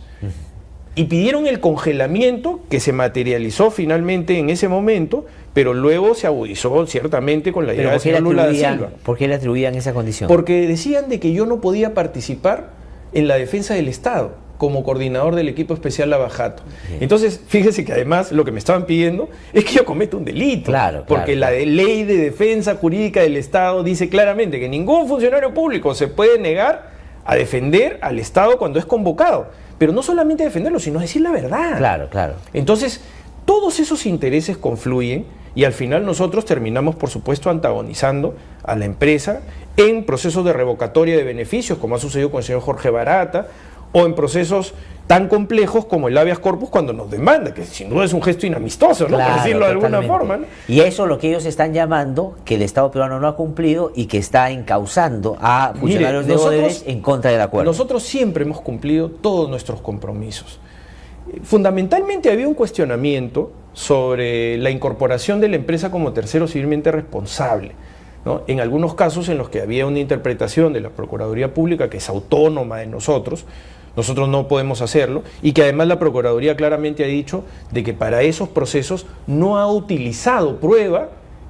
Y pidieron el congelamiento, que se materializó finalmente en ese momento, pero luego se agudizó ciertamente con la llegada del señor Lula da Silva. ¿Por qué le atribuían esa condición? Porque decían de que yo no podía participar en la defensa del Estado como coordinador del equipo especial Lavajato. Entonces, fíjese que además lo que me estaban pidiendo es que yo cometa un delito. Claro, porque la ley de defensa jurídica del Estado dice claramente que ningún funcionario público se puede negar a defender al Estado cuando es convocado. Pero no solamente defenderlo, sino decir la verdad. Claro, claro. Entonces, todos esos intereses confluyen y al final nosotros terminamos, por supuesto, antagonizando a la empresa en procesos de revocatoria de beneficios, como ha sucedido con el señor Jorge Barata, o en procesos tan complejos como el habeas corpus cuando nos demanda, que sin duda es un gesto inamistoso, ¿no? Claro, por decirlo de alguna forma, ¿no? Y eso es lo que ellos están llamando que el Estado peruano no ha cumplido y que está encausando a funcionarios de Odebrecht en contra del acuerdo. Nosotros siempre hemos cumplido todos nuestros compromisos. Fundamentalmente había un cuestionamiento sobre la incorporación de la empresa como tercero civilmente responsable, ¿no? En algunos casos en los que había una interpretación de la Procuraduría Pública que es autónoma de nosotros no podemos hacerlo, y que además la Procuraduría claramente ha dicho de que para esos procesos no ha utilizado prueba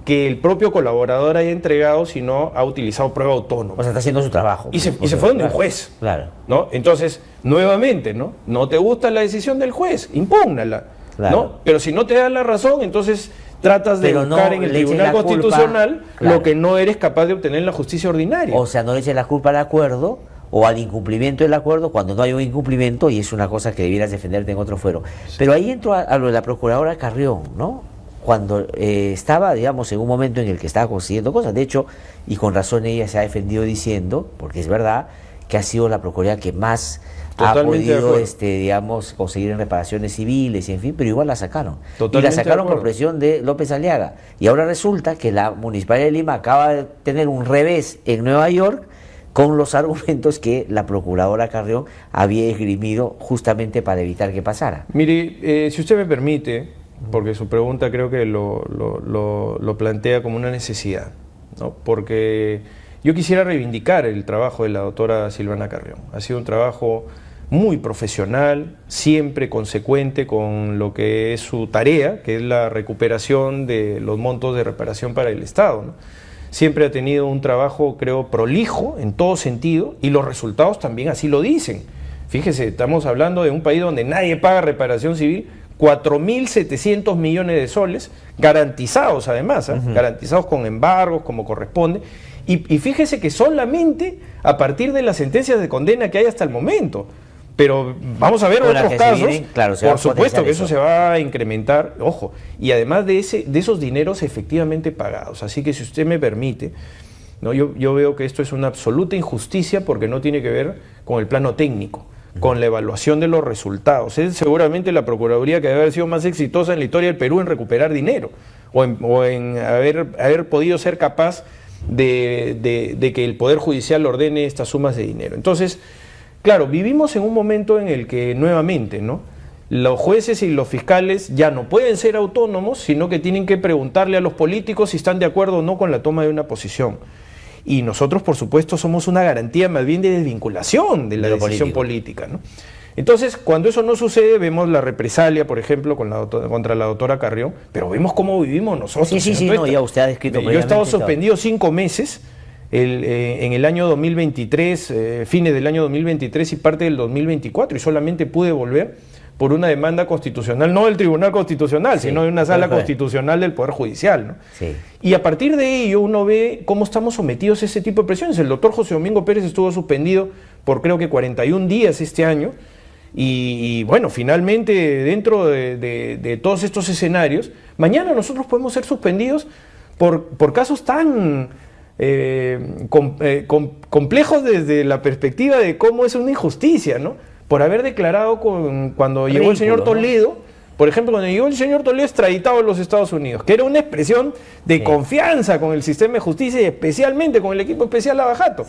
que el propio colaborador haya entregado, sino ha utilizado prueba autónoma. O sea, está haciendo su trabajo. Y se fue donde un juez. Claro. ¿No? Entonces, nuevamente, ¿no te gusta la decisión del juez? Impúgnala. Claro. ¿No? Pero si no te da la razón, entonces tratas de buscar en el Tribunal Constitucional lo que no eres capaz de obtener en la justicia ordinaria. O sea, no le eches la culpa al acuerdo o al incumplimiento del acuerdo cuando no hay un incumplimiento, y es una cosa que debieras defenderte en otro fuero. Sí. Pero ahí entro a lo de la procuradora Carrión, ¿no? Cuando estaba, digamos, en un momento en el que estaba consiguiendo cosas, de hecho, y con razón ella se ha defendido diciendo, porque es verdad, que ha sido la procuraduría que más totalmente ha podido, digamos, conseguir en reparaciones civiles y en fin, pero igual la sacaron. Totalmente, y la sacaron por presión de López Aliaga. Y ahora resulta que la Municipalidad de Lima acaba de tener un revés en Nueva York con los argumentos que la procuradora Carrión había esgrimido justamente para evitar que pasara. Mire, si usted me permite, porque su pregunta creo que lo plantea como una necesidad, ¿no? Porque yo quisiera reivindicar el trabajo de la doctora Silvana Carrión. Ha sido un trabajo muy profesional, siempre consecuente con lo que es su tarea, que es la recuperación de los montos de reparación para el Estado, ¿no? Siempre ha tenido un trabajo, creo, prolijo en todo sentido, y los resultados también así lo dicen. Fíjese, estamos hablando de un país donde nadie paga reparación civil, 4.700 millones de soles, garantizados además, garantizados con embargos como corresponde, y fíjese que solamente a partir de las sentencias de condena que hay hasta el momento. Pero vamos a ver otros casos, vienen, claro, por supuesto que eso se va a incrementar, ojo, y además de esos dineros efectivamente pagados. Así que si usted me permite, ¿no? Yo veo que esto es una absoluta injusticia porque no tiene que ver con el plano técnico, con la evaluación de los resultados. Es seguramente la Procuraduría que debe haber sido más exitosa en la historia del Perú en recuperar dinero, o en haber podido ser capaz de que el Poder Judicial ordene estas sumas de dinero. Entonces, claro, vivimos en un momento en el que nuevamente, ¿no?, los jueces y los fiscales ya no pueden ser autónomos, sino que tienen que preguntarle a los políticos si están de acuerdo o no con la toma de una posición. Y nosotros, por supuesto, somos una garantía más bien de desvinculación de la decisión política, ¿no? Entonces, cuando eso no sucede, vemos la represalia, por ejemplo, contra la doctora Carrión, pero vemos cómo vivimos nosotros. Sí, no, ya usted ha descrito. Yo he estado suspendido 5 meses en el año 2023, fines del año 2023 y parte del 2024, y solamente pude volver por una demanda constitucional, no del Tribunal Constitucional, sino de una sala constitucional del Poder Judicial, ¿no? Sí. Y a partir de ello uno ve cómo estamos sometidos a ese tipo de presiones. El doctor José Domingo Pérez estuvo suspendido por creo que 41 días este año, y bueno, finalmente dentro de todos estos escenarios, mañana nosotros podemos ser suspendidos por casos tan complejos desde la perspectiva de cómo es una injusticia, ¿no? Por haber declarado cuando llegó el señor Toledo, ¿no? Por ejemplo, cuando llegó el señor Toledo extraditado a los Estados Unidos, que era una expresión de confianza con el sistema de justicia y especialmente con el equipo especial Lavajato,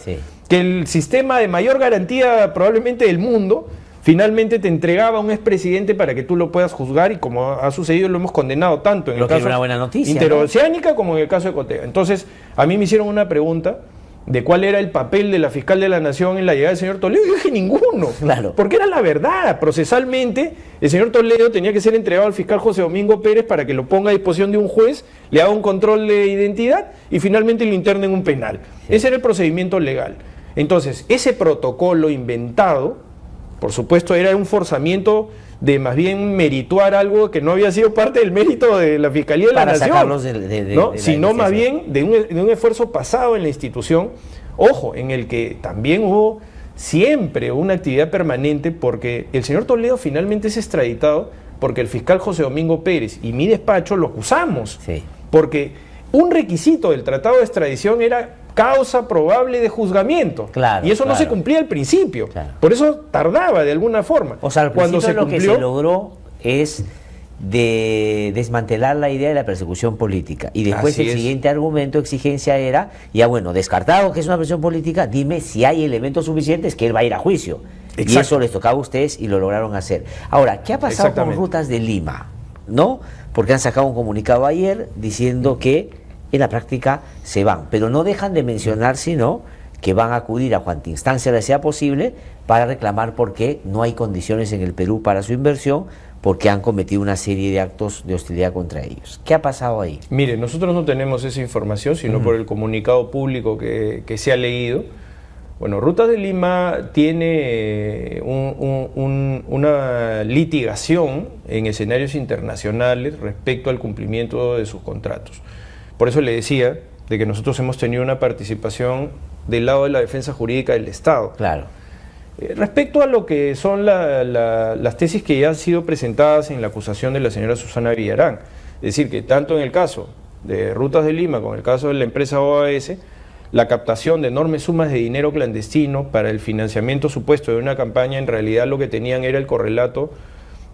que el sistema de mayor garantía probablemente del mundo finalmente te entregaba a un expresidente para que tú lo puedas juzgar, y como ha sucedido lo hemos condenado tanto en el caso interoceánica, ¿no?, como en el caso de Cotega. Entonces, a mí me hicieron una pregunta de cuál era el papel de la fiscal de la Nación en la llegada del señor Toledo. Yo dije ninguno, claro, porque era la verdad. Procesalmente, el señor Toledo tenía que ser entregado al fiscal José Domingo Pérez para que lo ponga a disposición de un juez, le haga un control de identidad y finalmente lo interne en un penal. Ese era el procedimiento legal. Entonces, ese protocolo inventado, por supuesto, era un forzamiento de más bien merituar algo que no había sido parte del mérito de la Fiscalía de la Nación, ¿no?, sino más bien de un esfuerzo pasado en la institución, ojo, en el que también hubo siempre una actividad permanente, porque el señor Toledo finalmente es extraditado porque el fiscal José Domingo Pérez y mi despacho lo acusamos, porque un requisito del tratado de extradición era causa probable de juzgamiento, y eso no se cumplía al principio, por eso tardaba de alguna forma. O sea, al principio lo que se logró es de desmantelar la idea de la persecución política, y después siguiente argumento, exigencia era, ya bueno, descartado que es una persecución política, dime si hay elementos suficientes que él va a ir a juicio. Y eso les tocaba a ustedes y lo lograron hacer. Ahora, ¿qué ha pasado con Rutas de Lima? ¿No? Porque han sacado un comunicado ayer diciendo que en la práctica se van, pero no dejan de mencionar sino que van a acudir a cuanta instancia les sea posible para reclamar por qué no hay condiciones en el Perú para su inversión, porque han cometido una serie de actos de hostilidad contra ellos. ¿Qué ha pasado ahí? Mire, nosotros no tenemos esa información, sino por el comunicado público que se ha leído. Bueno, Rutas de Lima tiene una litigación en escenarios internacionales respecto al cumplimiento de sus contratos. Por eso le decía de que nosotros hemos tenido una participación del lado de la defensa jurídica del Estado. Claro. Respecto a lo que son las tesis que ya han sido presentadas en la acusación de la señora Susana Villarán, es decir, que tanto en el caso de Rutas de Lima como en el caso de la empresa OAS, la captación de enormes sumas de dinero clandestino para el financiamiento supuesto de una campaña, en realidad lo que tenían era el correlato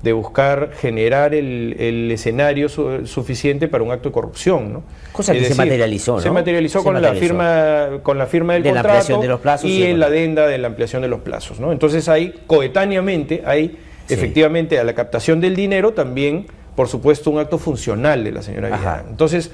de buscar generar el escenario suficiente para un acto de corrupción, ¿no? Cosa que se materializó, ¿no? Se materializó con la firma del contrato, ampliación de los plazos, y en la adenda de la ampliación de los plazos, ¿no? Entonces ahí, coetáneamente, efectivamente a la captación del dinero también, por supuesto, un acto funcional de la señora Villarán. Entonces,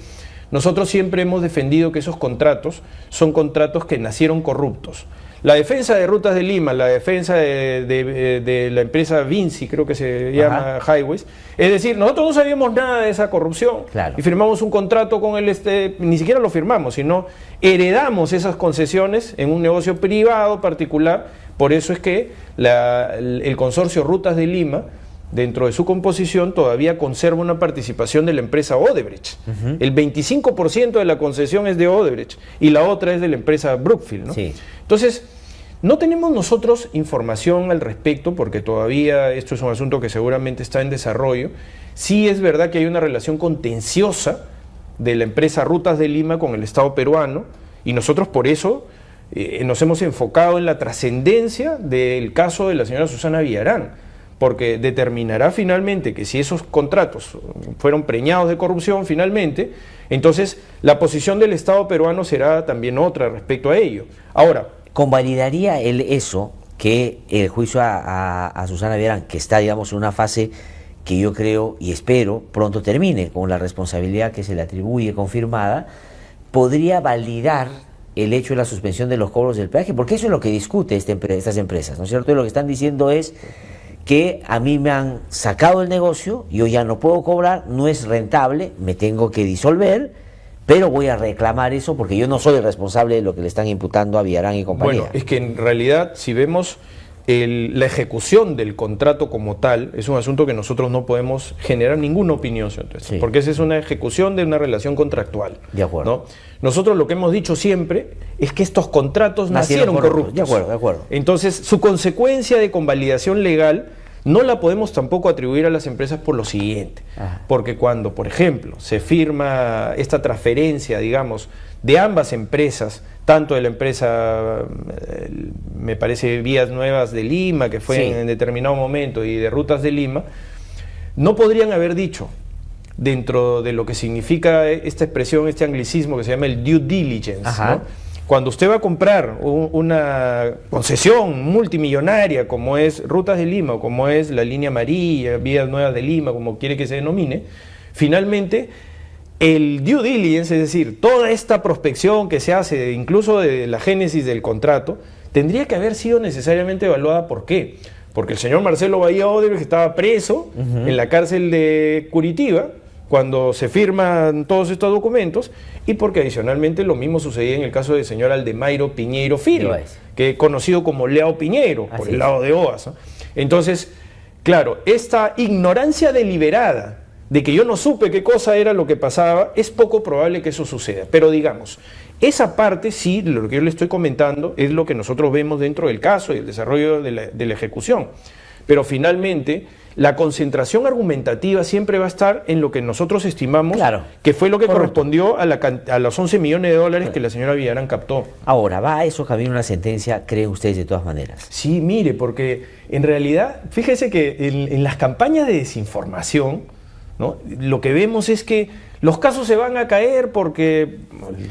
nosotros siempre hemos defendido que esos contratos son contratos que nacieron corruptos. La defensa de Rutas de Lima, la defensa de la empresa Vinci, creo que se llama Highways, es decir, nosotros no sabíamos nada de esa corrupción, y firmamos un contrato con él, ni siquiera lo firmamos, sino heredamos esas concesiones en un negocio privado particular. Por eso es que el consorcio Rutas de Lima, dentro de su composición, todavía conserva una participación de la empresa Odebrecht. El 25% de la concesión es de Odebrecht y la otra es de la empresa Brookfield, ¿no? Entonces, no tenemos nosotros información al respecto, porque todavía esto es un asunto que seguramente está en desarrollo. Sí es verdad que hay una relación contenciosa de la empresa Rutas de Lima con el Estado peruano, y nosotros por eso nos hemos enfocado en la trascendencia del caso de la señora Susana Villarán, porque determinará finalmente que si esos contratos fueron preñados de corrupción finalmente, entonces la posición del Estado peruano será también otra respecto a ello. Ahora, ¿convalidaría eso que el juicio a Susana Villarán, que está, digamos, en una fase que yo creo y espero pronto termine, con la responsabilidad que se le atribuye confirmada, podría validar el hecho de la suspensión de los cobros del peaje? Porque eso es lo que discute estas empresas, ¿no es cierto? Y lo que están diciendo es que a mí me han sacado el negocio, yo ya no puedo cobrar, no es rentable, me tengo que disolver, pero voy a reclamar eso porque yo no soy el responsable de lo que le están imputando a Villarán y compañía. Bueno, es que en realidad, si vemos la ejecución del contrato como tal, es un asunto que nosotros no podemos generar ninguna opinión sobre esto, porque esa es una ejecución de una relación contractual. De acuerdo. ¿No? Nosotros lo que hemos dicho siempre es que estos contratos nacieron corruptos. De acuerdo, de acuerdo. Entonces, su consecuencia de convalidación legal no la podemos tampoco atribuir a las empresas por lo siguiente. Porque cuando, por ejemplo, se firma esta transferencia, digamos, de ambas empresas, tanto de la empresa, me parece, Vías Nuevas de Lima, que fue en determinado momento, y de Rutas de Lima, no podrían haber dicho, dentro de lo que significa esta expresión, este anglicismo que se llama el due diligence, ¿no? Cuando usted va a comprar una concesión multimillonaria como es Rutas de Lima, o como es la Línea Amarilla, Vías Nuevas de Lima, como quiere que se denomine, finalmente el due diligence, es decir, toda esta prospección que se hace, incluso de la génesis del contrato, tendría que haber sido necesariamente evaluada. ¿Por qué? Porque el señor Marcelo Bahía Odebrecht estaba preso en la cárcel de Curitiba cuando se firman todos estos documentos, y porque adicionalmente lo mismo sucedía en el caso del señor Aldemairo Piñeiro Filho, que es conocido como Leao Piñeiro, por el lado de OAS, ¿no? Entonces, claro, esta ignorancia deliberada de que yo no supe qué cosa era lo que pasaba, es poco probable que eso suceda. Pero digamos, esa parte sí, lo que yo le estoy comentando, es lo que nosotros vemos dentro del caso y el desarrollo de la ejecución. Pero finalmente, la concentración argumentativa siempre va a estar en lo que nosotros estimamos que fue lo que correspondió a los 11 millones de dólares que la señora Villarán captó. Ahora, ¿va a eso camino una sentencia, creen ustedes, de todas maneras? Sí, mire, porque en realidad, fíjese que en las campañas de desinformación, ¿no?, lo que vemos es que los casos se van a caer porque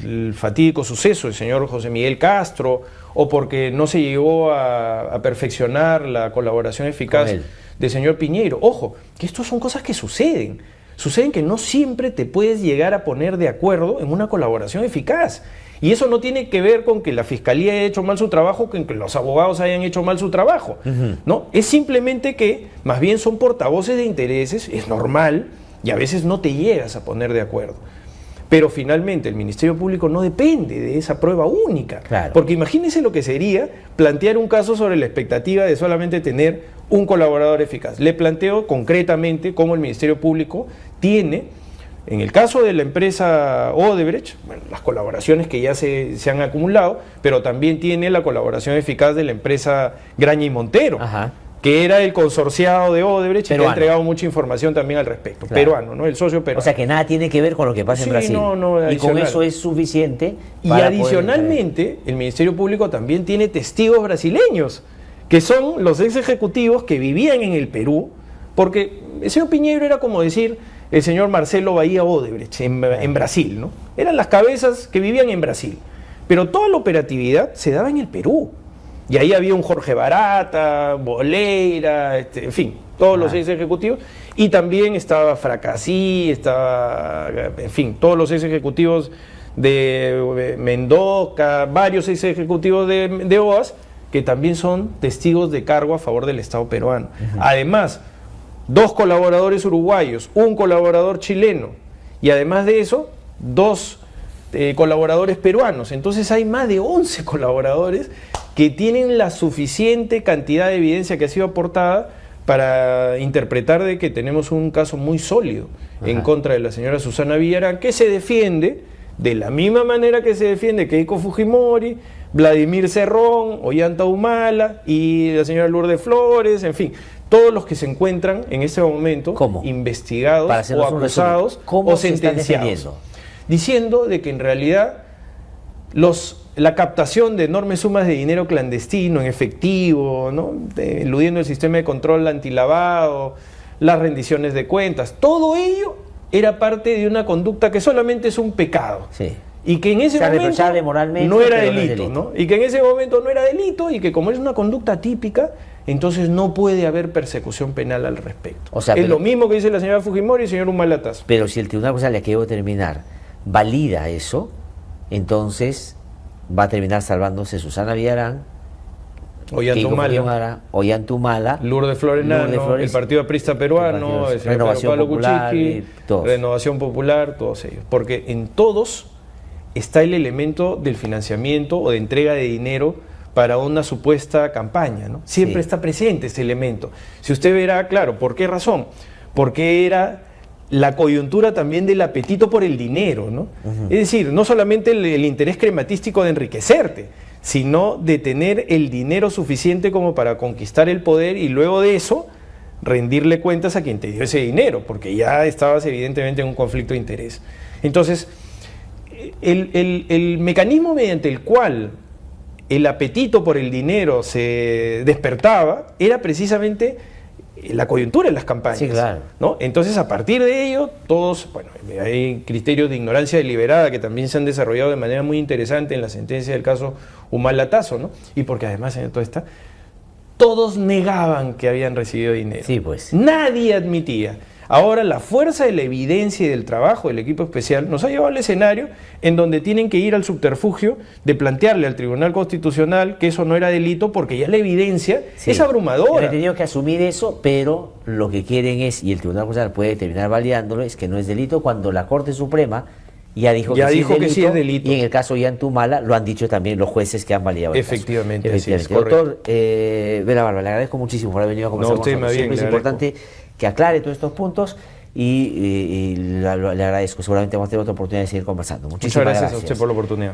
el fatídico suceso del señor José Miguel Castro, o porque no se llegó a perfeccionar la colaboración eficaz del señor Piñeiro. Ojo, que estas son cosas que suceden. sucede en que no siempre te puedes llegar a poner de acuerdo en una colaboración eficaz. Y eso no tiene que ver con que la fiscalía haya hecho mal su trabajo, con que los abogados hayan hecho mal su trabajo. ¿No? Es simplemente que más bien son portavoces de intereses, es normal, y a veces no te llegas a poner de acuerdo. Pero finalmente el Ministerio Público no depende de esa prueba única. Claro. Porque imagínense lo que sería plantear un caso sobre la expectativa de solamente tener un colaborador eficaz. Le planteo concretamente cómo el Ministerio Público tiene, en el caso de la empresa Odebrecht, bueno, las colaboraciones que ya se han acumulado, pero también tiene la colaboración eficaz de la empresa Graña y Montero, que era el consorciado de Odebrecht peruano, y que ha entregado mucha información también al respecto. Claro. Peruano, ¿no? El socio peruano. O sea que nada tiene que ver con lo que pasa en Brasil. No, y con eso es suficiente. Y adicionalmente, el Ministerio Público también tiene testigos brasileños, que son los ex ejecutivos que vivían en el Perú, porque el señor Piñeiro era como decir el señor Marcelo Bahía Odebrecht en Brasil, ¿no? Eran las cabezas que vivían en Brasil, pero toda la operatividad se daba en el Perú. Y ahí había un Jorge Barata, Boleira, en fin, todos los ex ejecutivos. Y también estaba Fracasí, en fin, todos los ex ejecutivos de Mendoza, varios ex ejecutivos de OAS, que también son testigos de cargo a favor del Estado peruano. Además, 2 colaboradores uruguayos, un colaborador chileno, y además de eso, 2 colaboradores peruanos. Entonces hay más de 11 colaboradores que tienen la suficiente cantidad de evidencia que ha sido aportada para interpretar de que tenemos un caso muy sólido en contra de la señora Susana Villarán, que se defiende de la misma manera que se defiende Keiko Fujimori, Vladimir Cerrón, Ollanta Humala y la señora Lourdes Flores, en fin, todos los que se encuentran en este momento investigados o acusados o sentenciados, diciendo de que en realidad la captación de enormes sumas de dinero clandestino, en efectivo, ¿no? Eludiendo el sistema de control antilavado, las rendiciones de cuentas, todo ello era parte de una conducta que solamente es un pecado. Sí. Y que en ese momento moralmente, no era delito, ¿no? Y que en ese momento no era delito, y que como es una conducta típica, entonces no puede haber persecución penal al respecto. O sea, es lo mismo que dice la señora Fujimori y el señor Humala Tasso. Pero si el Tribunal Constitucional, que debo terminar, valida eso, entonces va a terminar salvándose Susana Villarán, Ollanta Humala, Lourdes Flores, el Partido Aprista Peruano, el señor Renovación Pablo Popular, Kuczynski, Renovación Popular, todos ellos. Porque en todos está el elemento del financiamiento o de entrega de dinero para una supuesta campaña, ¿no? Siempre está presente ese elemento. Si usted verá, claro, ¿por qué razón? Porque era la coyuntura también del apetito por el dinero, ¿no? Es decir, no solamente el interés crematístico de enriquecerte, sino de tener el dinero suficiente como para conquistar el poder y luego de eso rendirle cuentas a quien te dio ese dinero, porque ya estabas evidentemente en un conflicto de interés. Entonces, el mecanismo mediante el cual el apetito por el dinero se despertaba era precisamente la coyuntura en las campañas. Sí, claro. ¿No? Entonces, a partir de ello, hay criterios de ignorancia deliberada que también se han desarrollado de manera muy interesante en la sentencia del caso Humala Tasso, ¿no? Y porque además en todo esto, todos negaban que habían recibido dinero. Sí, pues. Nadie admitía. Ahora la fuerza de la evidencia y del trabajo del equipo especial nos ha llevado al escenario en donde tienen que ir al subterfugio de plantearle al Tribunal Constitucional que eso no era delito porque ya la evidencia es abrumadora. Han tenido que asumir eso, pero lo que quieren es, y el Tribunal Constitucional puede terminar validándolo, es que no es delito cuando la Corte Suprema ya dijo que sí es delito. Y en el caso de Ollanta Humala lo han dicho también los jueces que han validado el caso. Efectivamente. Doctor Vera Barba, le agradezco muchísimo por haber venido a conversar con nosotros. Siempre es importante que aclare todos estos puntos y le agradezco. Seguramente vamos a tener otra oportunidad de seguir conversando. Muchísimas gracias a usted por la oportunidad.